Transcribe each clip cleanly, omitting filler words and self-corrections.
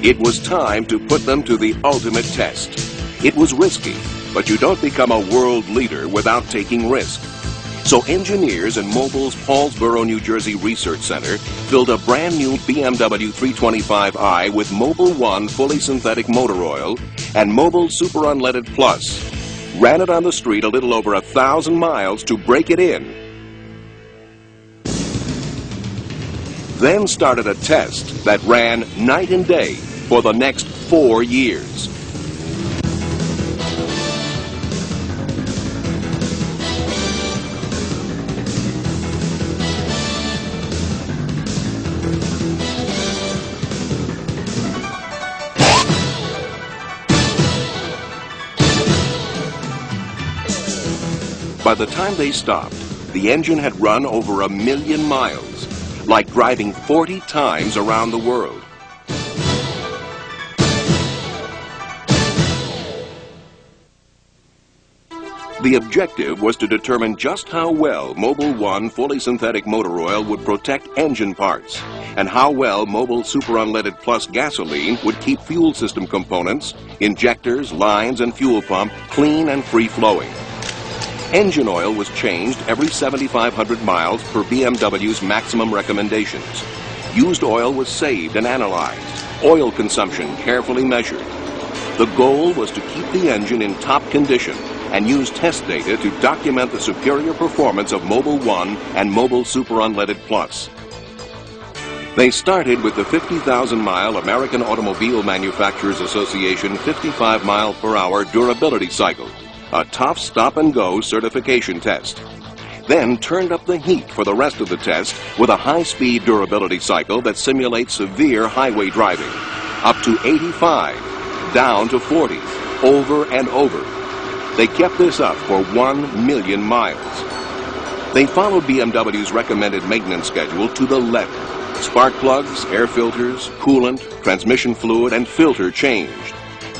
It was time to put them to the ultimate test. It was risky, but you don't become a world leader without taking risk. So engineers in Mobil's Paulsboro, New Jersey Research Center filled a brand new BMW 325i with Mobil 1 fully synthetic motor oil and Mobil Super Unleaded Plus. Ran it on the street a little over 1,000 miles to break it in. Then started a test that ran night and day for the next 4 years. By the time they stopped, the engine had run over 1 million miles, like driving 40 times around the world. The objective was to determine just how well Mobil 1 fully synthetic motor oil would protect engine parts, and how well Mobil Super Unleaded Plus gasoline would keep fuel system components, injectors, lines, and fuel pump clean and free-flowing. Engine oil was changed every 7,500 miles per BMW's maximum recommendations. Used oil was saved and analyzed, oil consumption carefully measured. The goal was to keep the engine in top condition and use test data to document the superior performance of Mobil 1 and Mobil Super Unleaded Plus. They started with the 50,000-mile American Automobile Manufacturers Association 55-mile-per-hour durability cycle, a tough stop-and-go certification test. Then turned up the heat for the rest of the test with a high-speed durability cycle that simulates severe highway driving, up to 85, down to 40, over and over. They kept this up for 1 million miles. They followed BMW's recommended maintenance schedule to the letter. Spark plugs, air filters, coolant, transmission fluid, and filter changed.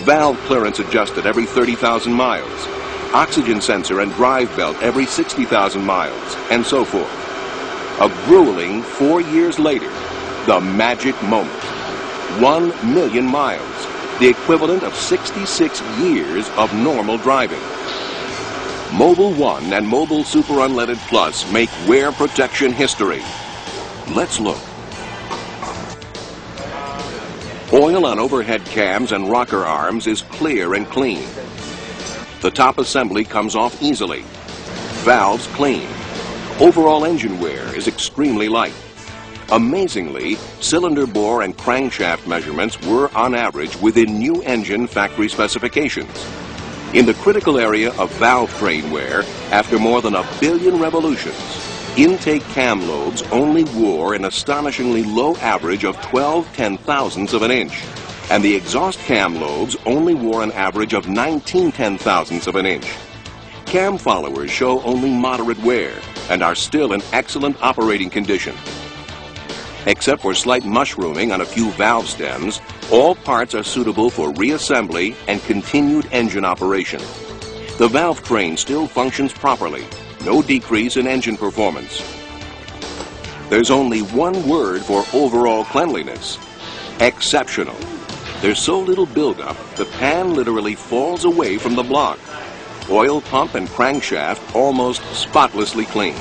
Valve clearance adjusted every 30,000 miles. Oxygen sensor and drive belt every 60,000 miles, and so forth. A grueling 4 years later, the magic moment. 1 million miles, the equivalent of 66 years of normal driving. Mobil 1 and Mobil Super Unleaded Plus make wear protection history. Let's look. Oil on overhead cams and rocker arms is clear and clean. The top assembly comes off easily. Valves clean. Overall engine wear is extremely light. Amazingly, cylinder bore and crankshaft measurements were on average within new engine factory specifications. In the critical area of valve train wear, after more than 1 billion revolutions, intake cam lobes only wore an astonishingly low average of 12 ten-thousandths of an inch, and the exhaust cam lobes only wore an average of 19 ten-thousandths of an inch. Cam followers show only moderate wear and are still in excellent operating condition. Except for slight mushrooming on a few valve stems, all parts are suitable for reassembly and continued engine operation. The valve train still functions properly. No decrease in engine performance. There's only one word for overall cleanliness: exceptional. There's so little buildup, the pan literally falls away from the block. Oil pump and crankshaft almost spotlessly clean.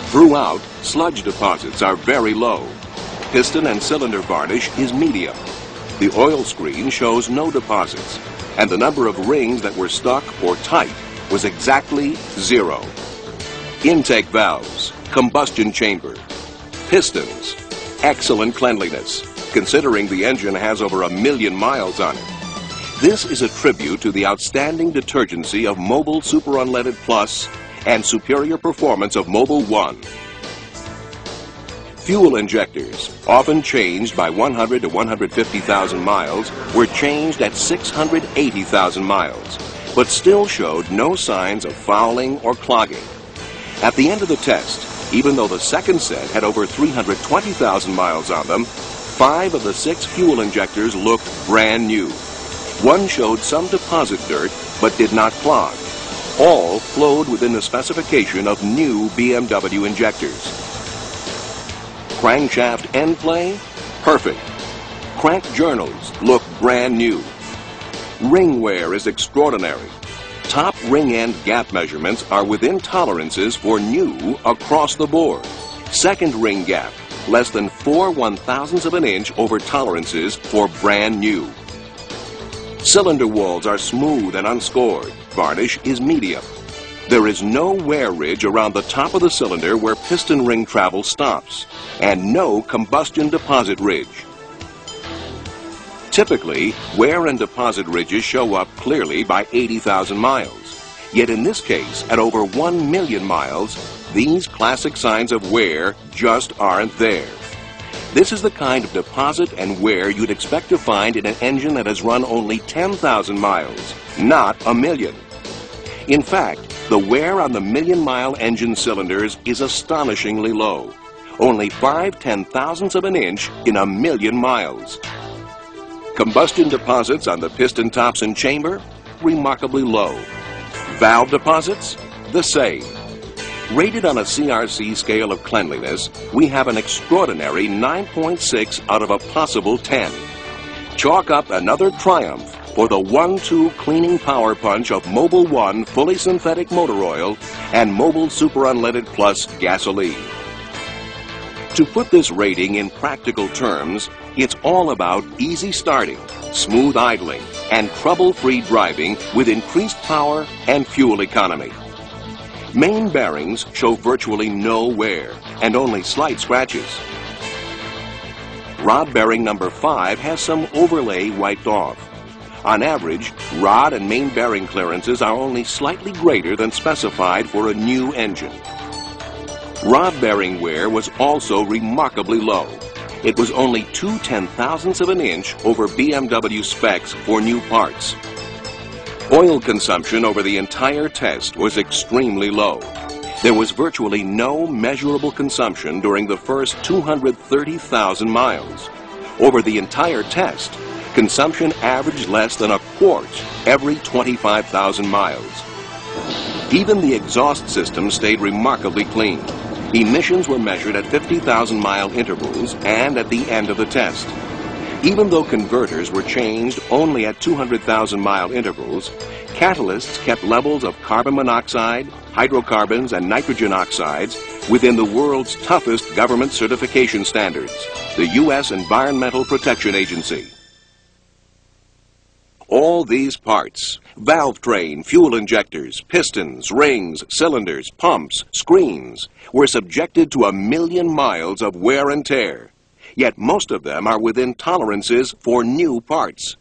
Throughout, sludge deposits are very low. Piston and cylinder varnish is medium. The oil screen shows no deposits, and the number of rings that were stuck or tight was exactly 0. Intake valves, combustion chamber, pistons, excellent cleanliness, considering the engine has over 1 million miles on it. This is a tribute to the outstanding detergency of Mobil Super Unleaded Plus and superior performance of Mobil 1. Fuel injectors, often changed by 100 to 150,000 miles, were changed at 680,000 miles, but still showed no signs of fouling or clogging. At the end of the test, even though the second set had over 320,000 miles on them, 5 of the 6 fuel injectors looked brand new. One showed some deposit dirt, but did not clog. All flowed within the specification of new BMW injectors. Crankshaft end play? Perfect. Crank journals look brand new. Ring wear is extraordinary. Top ring end gap measurements are within tolerances for new across the board. Second ring gap, less than 4/1000ths of an inch over tolerances for brand new. Cylinder walls are smooth and unscored. Varnish is medium. There is no wear ridge around the top of the cylinder where piston ring travel stops, and no combustion deposit ridge. Typically, wear and deposit ridges show up clearly by 80,000 miles. Yet in this case, at over 1 million miles, these classic signs of wear just aren't there. This is the kind of deposit and wear you'd expect to find in an engine that has run only 10,000 miles, not a million. In fact, the wear on the million-mile engine cylinders is astonishingly low, only 5/10,000ths of an inch in a million miles. Combustion deposits on the piston tops and chamber, remarkably low. Valve deposits, the same. Rated on a CRC scale of cleanliness, we have an extraordinary 9.6 out of a possible 10. Chalk up another triumph for the 1-2 cleaning power punch of Mobil 1 fully synthetic motor oil and Mobil Super Unleaded Plus gasoline. To put this rating in practical terms, it's all about easy starting, smooth idling, and trouble-free driving with increased power and fuel economy. Main bearings show virtually no wear and only slight scratches. Rod bearing number 5 has some overlay wiped off. On average, rod and main bearing clearances are only slightly greater than specified for a new engine. Rod bearing wear was also remarkably low. It was only 2/10,000ths of an inch over BMW specs for new parts. Oil consumption over the entire test was extremely low. There was virtually no measurable consumption during the first 230,000 miles. Over the entire test, consumption averaged less than a quart every 25,000 miles. Even the exhaust system stayed remarkably clean. Emissions were measured at 50,000-mile intervals and at the end of the test. Even though converters were changed only at 200,000-mile intervals, catalysts kept levels of carbon monoxide, hydrocarbons, and nitrogen oxides within the world's toughest government certification standards, the U.S. Environmental Protection Agency. All these parts, valve train, fuel injectors, pistons, rings, cylinders, pumps, screens, were subjected to 1 million miles of wear and tear. Yet most of them are within tolerances for new parts.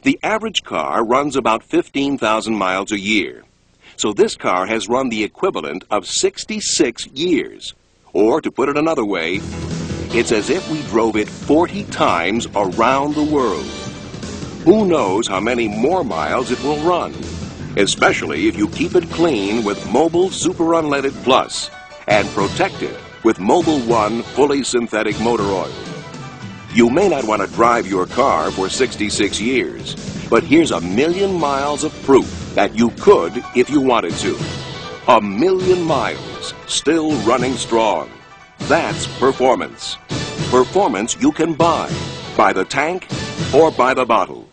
The average car runs about 15,000 miles a year. So this car has run the equivalent of 66 years. Or, to put it another way, it's as if we drove it 40 times around the world. Who knows how many more miles it will run, especially if you keep it clean with Mobil Super Unleaded Plus and protect it with Mobil 1 fully synthetic motor oil. You may not want to drive your car for 66 years, but here's 1 million miles of proof that you could if you wanted to. 1 million miles, still running strong. That's performance. Performance you can buy by the tank or by the bottle.